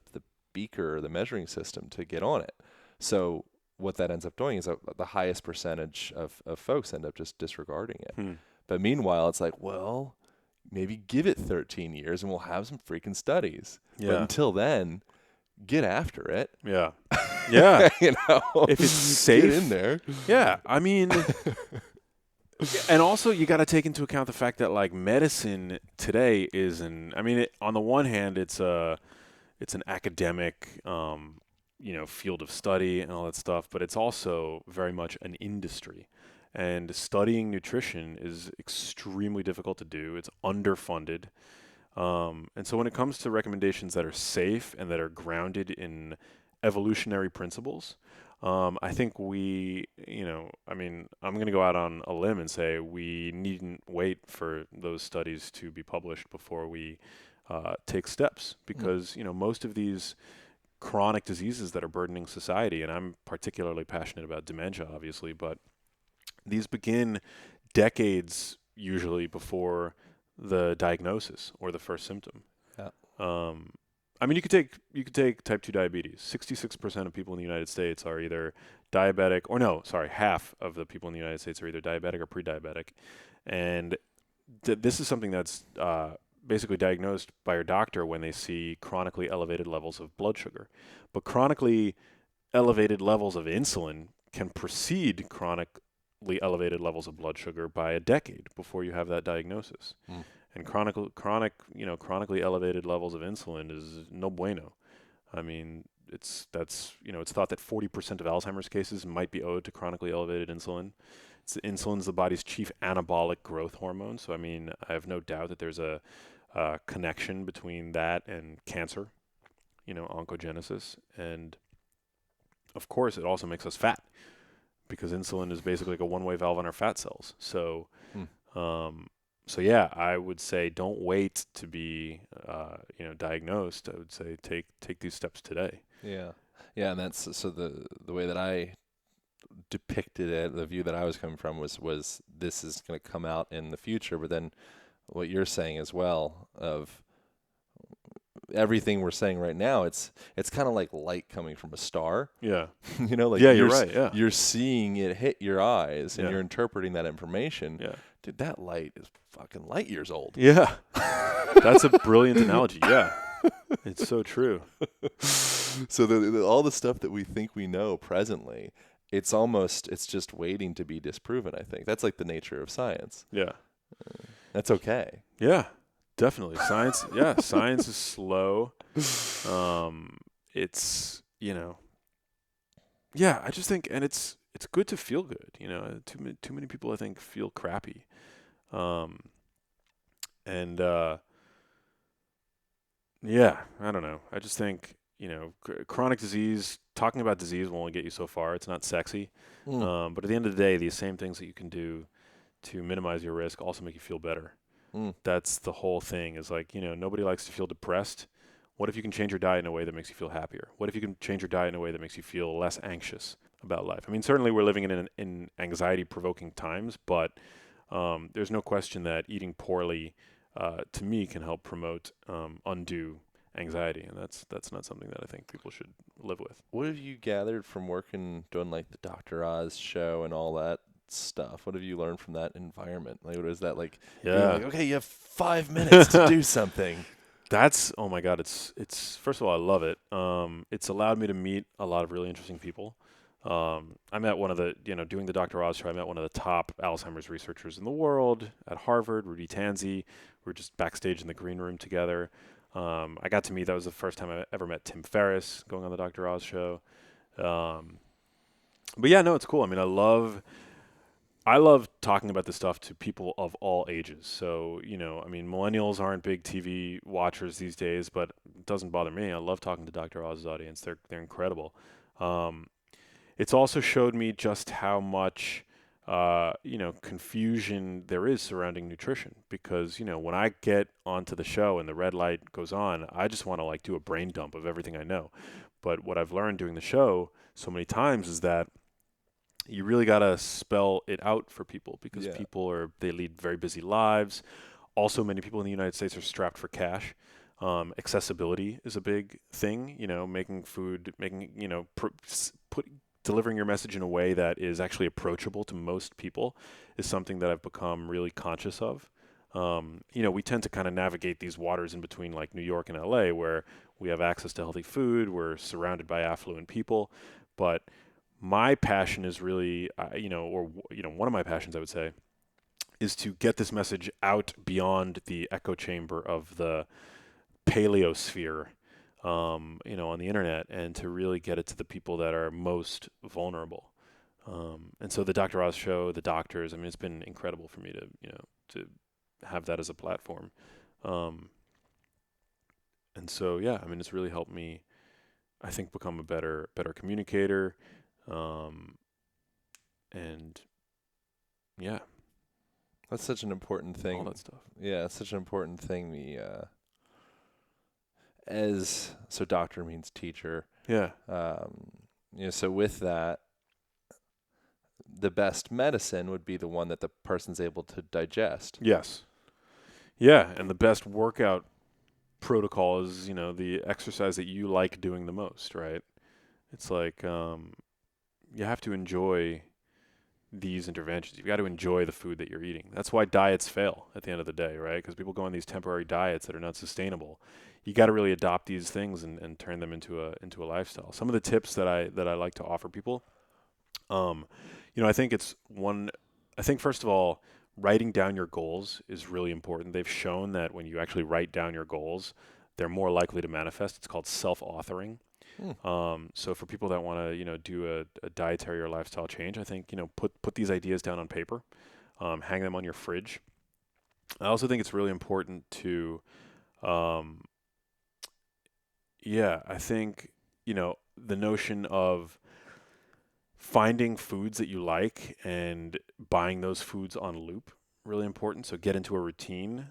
beaker or the measuring system to get on it. So what that ends up doing is the highest percentage of folks end up just disregarding it. But meanwhile, it's like, well, maybe give it 13 years and we'll have some freaking studies. Yeah. But until then, get after it. Yeah. Yeah. If it's safe, get in there. Yeah. I mean, and also you got to take into account the fact that like medicine today on the one hand, it's an academic, field of study and all that stuff, but it's also very much an industry. And studying nutrition is extremely difficult to do. It's underfunded. And so when it comes to recommendations that are safe and that are grounded in evolutionary principles, I think I'm going to go out on a limb and say we needn't wait for those studies to be published before we take steps, because, most of these chronic diseases that are burdening society. And I'm particularly passionate about dementia, obviously, but these begin decades usually before the diagnosis or the first symptom. Yeah. Um, I mean, you could take type 2 diabetes. 66% of people in the United States are either diabetic, or no, sorry, half of the people in the United States are either diabetic or pre-diabetic. And this is something that's basically diagnosed by your doctor when they see chronically elevated levels of blood sugar. But chronically elevated levels of insulin can precede chronically elevated levels of blood sugar by a decade before you have that diagnosis. Mm. And chronically elevated levels of insulin is no bueno. I mean, it's thought that 40% of Alzheimer's cases might be owed to chronically elevated insulin. Insulin's the body's chief anabolic growth hormone. So, I mean, I have no doubt that there's a connection between that and cancer, oncogenesis. And of course, it also makes us fat because insulin is basically like a one-way valve on our fat cells. So, so yeah, I would say don't wait to be, diagnosed. I would say take these steps today. Yeah. Yeah, and that's so the way that I depicted it, the view that I was coming from was this is going to come out in the future, but then what you're saying as well of everything we're saying right now, it's kind of like light coming from a star. Yeah. Like Yeah, you're right. Yeah. you're seeing it hit your eyes and Yeah. you're interpreting that information. Yeah. Dude, that light is fucking light years old. Yeah. That's a brilliant analogy. Yeah. It's so true. So all the stuff that we think we know presently, it's just waiting to be disproven, I think. That's like the nature of science. Yeah. That's okay. Yeah. Definitely. Science, yeah, science is slow. It's, yeah, I just think, and it's good to feel good, too many people I think feel crappy. And yeah, I don't know. I just think, chronic disease, talking about disease will only get you so far. It's not sexy. But at the end of the day, these same things that you can do to minimize your risk also make you feel better. That's the whole thing is like, nobody likes to feel depressed. What if you can change your diet in a way that makes you feel happier? What if you can change your diet in a way that makes you feel less anxious about life? I mean, certainly we're living in anxiety-provoking times, but there's no question that eating poorly, to me, can help promote undue anxiety, and that's not something that I think people should live with. What have you gathered from doing like the Dr. Oz show and all that stuff? What have you learned from that environment? Like, what is that like? Yeah. Like, okay, you have 5 minutes to do something. That's, oh my God, it's first of all, I love it. It's allowed me to meet a lot of really interesting people. I met one of the, doing the Dr. Oz show, I met one of the top Alzheimer's researchers in the world at Harvard, Rudy Tanzi. We were just backstage in the green room together. I got to meet, that was the first time I ever met Tim Ferriss going on the Dr. Oz show. But yeah, no, it's cool. I mean, I love talking about this stuff to people of all ages. So, I mean, millennials aren't big TV watchers these days, but it doesn't bother me. I love talking to Dr. Oz's audience. They're incredible. It's also showed me just how much, confusion there is surrounding nutrition. Because, when I get onto the show and the red light goes on, I just want to like do a brain dump of everything I know. But what I've learned doing the show so many times is that you really got to spell it out for people because they lead very busy lives. Also, many people in the United States are strapped for cash. Accessibility is a big thing, delivering your message in a way that is actually approachable to most people is something that I've become really conscious of. We tend to kind of navigate these waters in between like New York and LA where we have access to healthy food, we're surrounded by affluent people, but my passion is really, one of my passions, I would say, is to get this message out beyond the echo chamber of the paleosphere, on the internet, and to really get it to the people that are most vulnerable. And so the Dr. Oz show, the doctors, I mean, it's been incredible for me to have that as a platform. And so, yeah, I mean, it's really helped me, I think, become a better communicator. And yeah, that's such an important thing. All that stuff. Yeah, it's such an important thing. so doctor means teacher. Yeah. So with that, the best medicine would be the one that the person's able to digest. Yes. Yeah, and the best workout protocol is, the exercise that you like doing the most, right? It's like you have to enjoy these interventions. You've got to enjoy the food that you're eating. That's why diets fail at the end of the day, right? Because people go on these temporary diets that are not sustainable. You got to really adopt these things and turn them into a lifestyle. Some of the tips that I like to offer people, I think I think first of all, writing down your goals is really important. They've shown that when you actually write down your goals, they're more likely to manifest. It's called self-authoring. So for people that want to, do a dietary or lifestyle change, I think, put these ideas down on paper, hang them on your fridge. I also think it's really important to, I think, the notion of finding foods that you like and buying those foods on loop, really important. So get into a routine.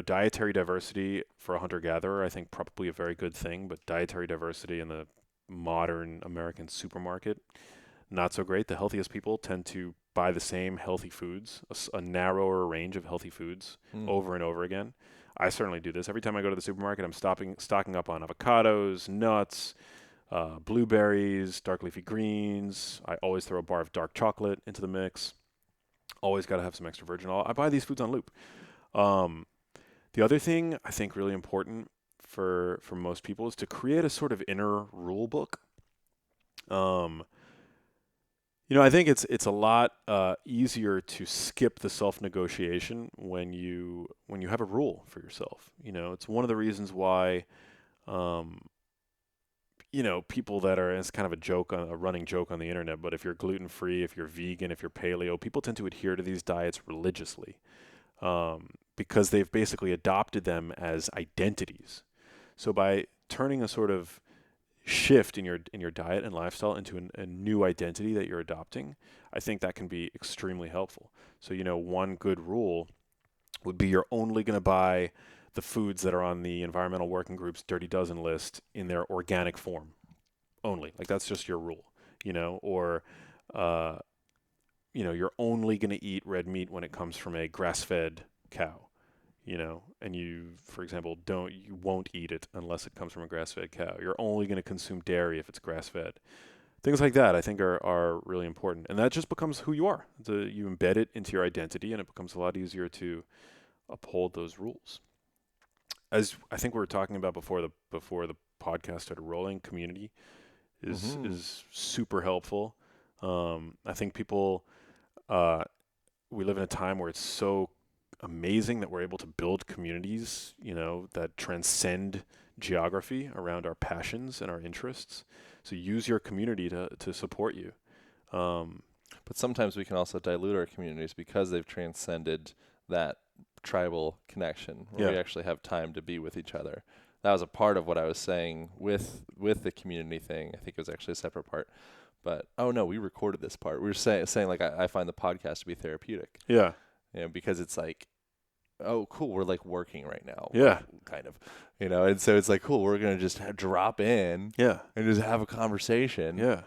Dietary diversity for a hunter-gatherer, I think probably a very good thing, but dietary diversity in the modern American supermarket, not so great. The healthiest people tend to buy the same healthy foods, a narrower range of healthy foods over and over again. I certainly do this. Every time I go to the supermarket, I'm stocking up on avocados, nuts, blueberries, dark leafy greens. I always throw a bar of dark chocolate into the mix. Always got to have some extra virgin olive. I buy these foods on loop. The other thing I think really important for most people is to create a sort of inner rule book. I think it's a lot easier to skip the self-negotiation when you have a rule for yourself. It's one of the reasons why, people that are, it's kind of a running joke on the internet, but if you're gluten-free, if you're vegan, if you're paleo, people tend to adhere to these diets religiously. Because they've basically adopted them as identities. So by turning a sort of shift in your diet and lifestyle into a new identity that you're adopting, I think that can be extremely helpful. So, one good rule would be you're only going to buy the foods that are on the Environmental Working Group's Dirty Dozen list in their organic form only. Like that's just your rule, or you're only going to eat red meat when it comes from a grass-fed cow, and you, for example, you won't eat it unless it comes from a grass-fed cow. You're only going to consume dairy if it's grass-fed. Things like that I think are really important. And that just becomes who you are. You embed it into your identity and it becomes a lot easier to uphold those rules. As I think we were talking about before the podcast started rolling, community is super helpful. I think people, we live in a time where it's so amazing that we're able to build communities, that transcend geography around our passions and our interests. So use your community to support you. But sometimes we can also dilute our communities because they've transcended that tribal connection where we actually have time to be with each other. That was a part of what I was saying with the community thing. I think it was actually a separate part. But, we recorded this part. We were saying like, I find the podcast to be therapeutic. Yeah. Because it's like, oh, cool, we're like working right now. Yeah. Kind of. And so it's like, cool, we're going to just drop in. Yeah. And just have a conversation. Yeah.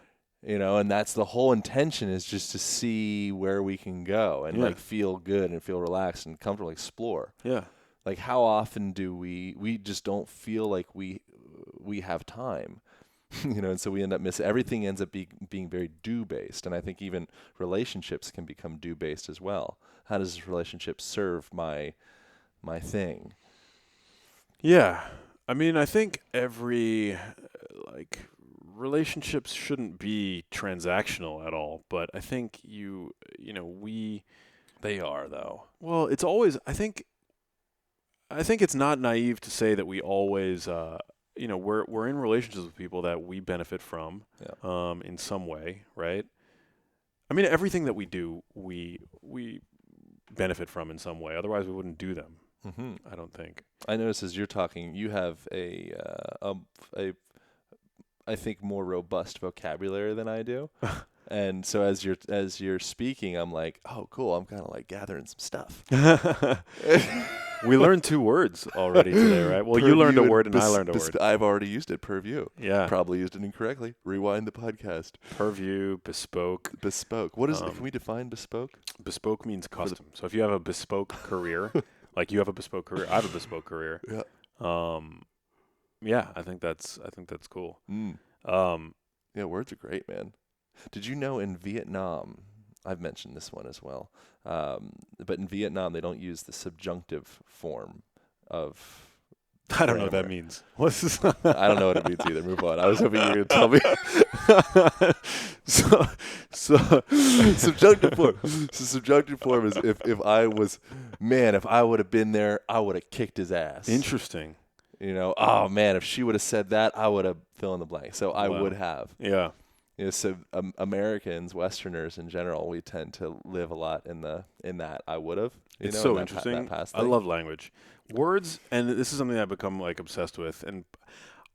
And that's the whole intention, is just to see where we can go and like feel good and feel relaxed and comfortable, explore. Yeah. Like how often do we just don't feel like we have time, and so we end up everything ends up being very do-based. And I think even relationships can become do-based as well. How does this relationship serve my thing? Yeah. I mean, I think every relationships shouldn't be transactional at all, but I think they are though. Well, it's always, I think it's not naive to say that we always, we're in relationships with people that we benefit from, in some way, right? I mean, everything that we do, we benefit from in some way. Otherwise, we wouldn't do them. Mm-hmm. I don't think. I notice as you're talking, you have a I think more robust vocabulary than I do. And so as you're speaking, I'm like, oh, cool. I'm kind of like gathering some stuff. We learned 2 words already today, right? Well, you learned a word and I learned a word. I've already used it. Purview. Yeah. Probably used it incorrectly. Rewind the podcast. Purview, bespoke. Bespoke. What is? Can we define bespoke? Bespoke means custom. So if you have a bespoke career, like you have a bespoke career, I have a bespoke career. Yeah. Yeah, I think that's cool. Yeah, words are great, man. Did you know in Vietnam, I've mentioned this one as well, but in Vietnam they don't use the subjunctive form of I don't know what that grammar. means. What's this? I don't know what it means either. Move on. I was hoping you were going to tell me. so Subjunctive form. So subjunctive form is if I would have been there, I would have kicked his ass. Interesting. Oh man, if she would have said that, I would have fill in the blank. So I would have. Yeah. So Americans, Westerners in general, we tend to live a lot in that I would have. It's so interesting. I love language, words, and this is something I've become like obsessed with. And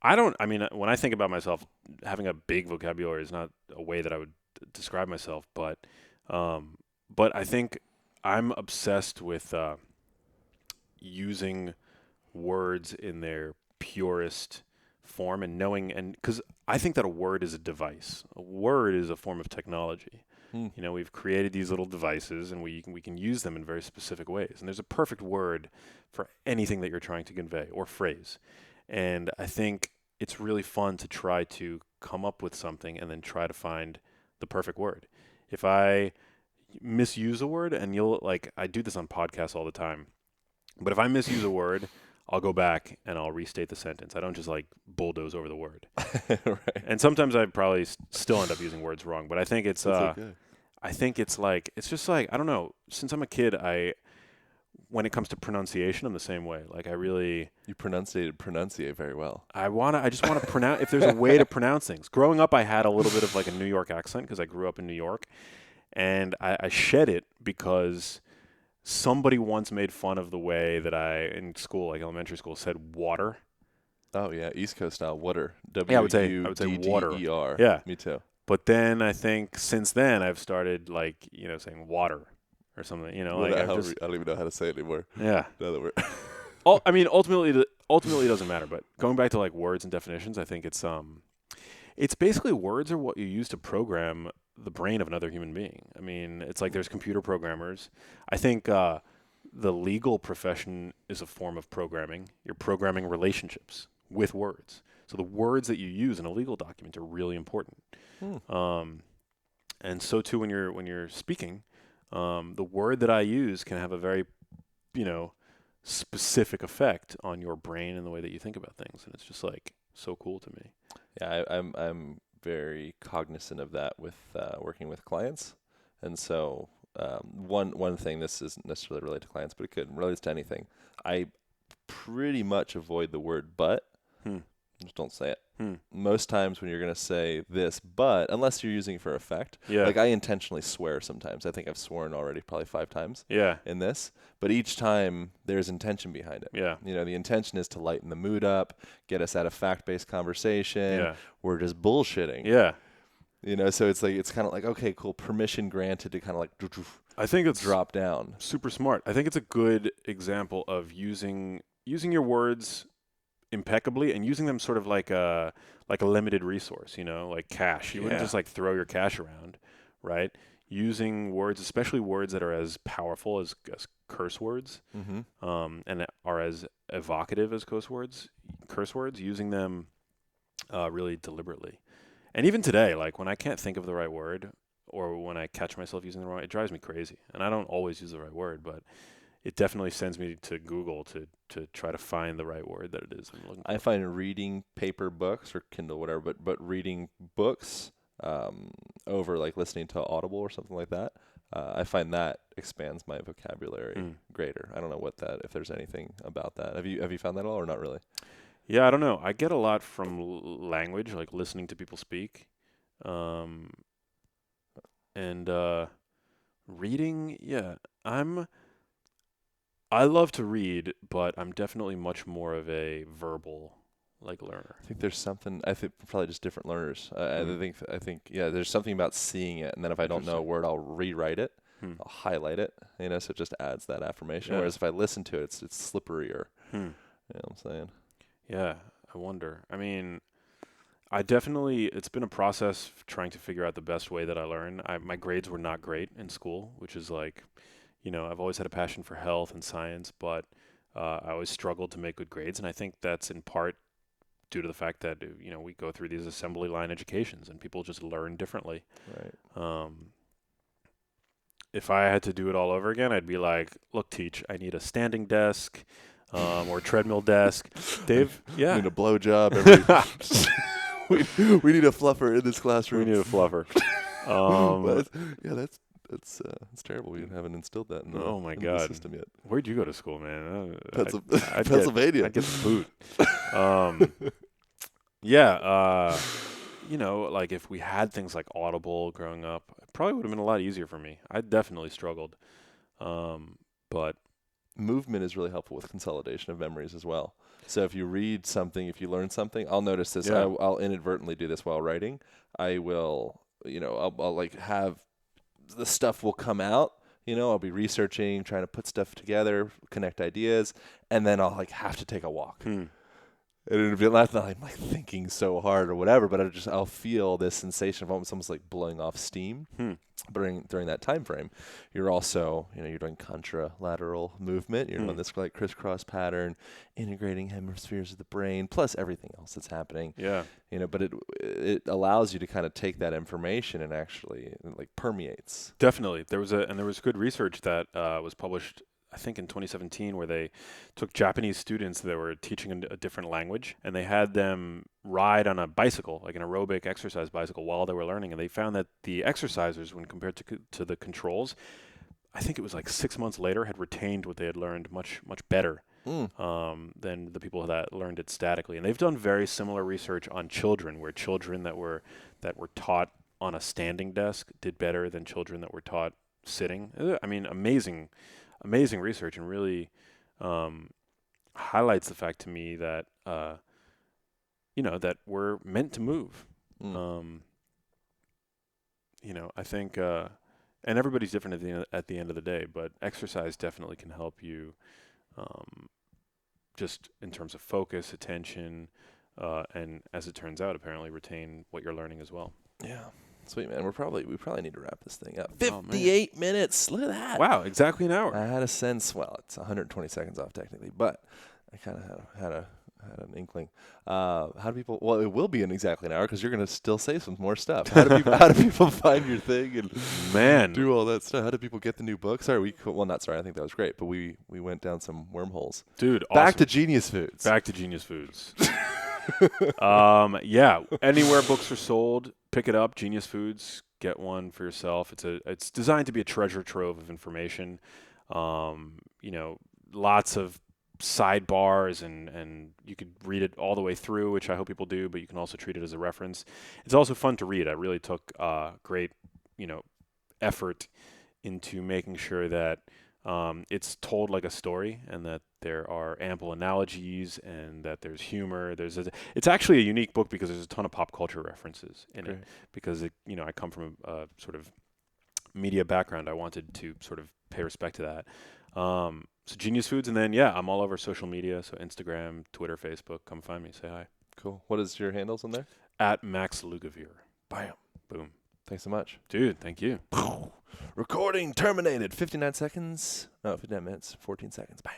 when I think about myself, having a big vocabulary is not a way that I would describe myself, but I think I'm obsessed with using words in their purest form and knowing, and because I think that a word is a device. A word is a form of technology. We've created these little devices, and we can use them in very specific ways. And there's a perfect word for anything that you're trying to convey or phrase. And I think it's really fun to try to come up with something and then try to find the perfect word. If I misuse a word, and I do this on podcasts all the time, but if I misuse a word, I'll go back and I'll restate the sentence. I don't just bulldoze over the word. Right. And sometimes I probably still end up using words wrong, but I think it's okay. I think it's I don't know. Since I'm a kid, when it comes to pronunciation, I'm the same way. You pronunciate very well. I just want to pronounce. If there's a way to pronounce things. Growing up, I had a little bit of a New York accent because I grew up in New York, and I shed it because somebody once made fun of the way that I, in school, elementary school, said water. Oh yeah, East Coast style, water. Yeah, I would say water. W-U-D-D-E-R. Yeah, me too. But then I think since then I've started saying water or something. I don't even know how to say it anymore. Yeah. Now that we're ultimately it doesn't matter. But going back to words and definitions, I think it's basically words are what you use to program the brain of another human being. I mean, it's there's computer programmers. I think the legal profession is a form of programming. You're programming relationships with words. So the words that you use in a legal document are really important. And so too when you're speaking, the word that I use can have a very, specific effect on your brain and the way that you think about things. And it's just so cool to me. Yeah, I'm very cognizant of that with working with clients. And so one thing, this isn't necessarily related to clients, but it could relate to anything. I pretty much avoid the word but. Just don't say it. Most times when you're going to say this, but, unless you're using it for effect. Yeah. I intentionally swear sometimes. I think I've sworn already probably 5 times. Yeah. In this. But each time there's intention behind it. Yeah. The intention is to lighten the mood up, get us at a fact-based conversation. Yeah. We're just bullshitting. Yeah. So it's kind of okay, cool, permission granted to kind of I think it's drop down. Super smart. I think it's a good example of using your words impeccably and using them sort of like a limited resource, like cash. You wouldn't just throw your cash around, right? Using words, especially words that are as powerful as curse words, and are as evocative as curse words, using them really deliberately. And even today, when I can't think of the right word or when I catch myself using the wrong, it drives me crazy. And I don't always use the right word, but it definitely sends me to Google to try to find the right word that it is I'm looking for. I find reading paper books or Kindle, whatever, but reading books over listening to Audible or something like that, I find that expands my vocabulary greater. I don't know if there's anything about that. Have you found that at all or not really? Yeah, I don't know. I get a lot from language, listening to people speak, and reading. Yeah, I love to read, but I'm definitely much more of a verbal learner. I think there's something. I think probably just different learners. I think there's something about seeing it, and then if I don't know a word, I'll rewrite it. I'll highlight it, so it just adds that affirmation. Yeah. Whereas if I listen to it, it's slipperier. Hmm. You know what I'm saying? Yeah, I wonder. I mean, it's been a process trying to figure out the best way that I learn. My grades were not great in school, which is like, I've always had a passion for health and science, but I always struggled to make good grades. And I think that's in part due to the fact that, we go through these assembly line educations and people just learn differently. Right. If I had to do it all over again, I'd be like, look, teach, I need a standing desk or treadmill desk. Dave, yeah. We need a blowjob. We need a fluffer in this classroom. We need a fluffer. That's terrible. We haven't instilled that in the system yet. Where'd you go to school, man? Pennsylvania. I'd get the boot. Yeah. Like if we had things like Audible growing up, it probably would have been a lot easier for me. I definitely struggled. But movement is really helpful with consolidation of memories as well. So if you read something, if you learn something, I'll notice this. Yeah. I'll inadvertently do this while writing. I will, I'll like have the stuff will come out. I'll be researching, trying to put stuff together, connect ideas, and then I'll like have to take a walk. And it'll be not like I'm like thinking so hard or whatever, but I'll feel this sensation of almost like blowing off steam. During that time frame, you're also you're doing contralateral movement. You're doing this like crisscross pattern, integrating hemispheres of the brain plus everything else that's happening. Yeah, but it allows you to kind of take that information and actually like permeates. Definitely, there was good research that was published, I think in 2017, where they took Japanese students that were teaching a different language, and they had them ride on a bicycle, like an aerobic exercise bicycle, while they were learning. And they found that the exercisers, when compared to the controls, I think it was like 6 months later, had retained what they had learned much better than the people that learned it statically. And they've done very similar research on children, where children that were taught on a standing desk did better than children that were taught sitting. I mean, amazing research, and really highlights the fact to me that that we're meant to move. I think, and everybody's different at the end of the day, but exercise definitely can help you, just in terms of focus, attention, and as it turns out, apparently retain what you're learning as well. Yeah. Sweet, man. We probably need to wrap this thing up. 58 minutes. Look at that. Wow, exactly an hour. I had a sense. Well, it's 120 seconds off technically, but I kind of had an inkling. How do people? Well, it will be in exactly an hour because you're gonna still say some more stuff. How do people find your thing and do all that stuff? How do people get the new book? Sorry, I think that was great, but we went down some wormholes. Dude, back awesome. to Genius Foods. Back to Genius Foods. Yeah, anywhere books are sold, pick it up. Genius Foods, get one for yourself. It's designed to be a treasure trove of information. Lots of sidebars, and you could read it all the way through, which I hope people do, but you can also treat it as a reference. It's also fun to read. I really took great, effort into making sure that it's told like a story, and that there are ample analogies, and that there's humor. It's actually a unique book because there's a ton of pop culture references in it. Because I come from a sort of media background. I wanted to sort of pay respect to that. So Genius Foods, and then I'm all over social media. So Instagram, Twitter, Facebook. Come find me, say hi. Cool. What is your handles in there? At Max Lugavere. Bam. Boom. Thanks so much. Dude, thank you. Recording terminated. 59 seconds. No, 59 minutes, 14 seconds. Bam.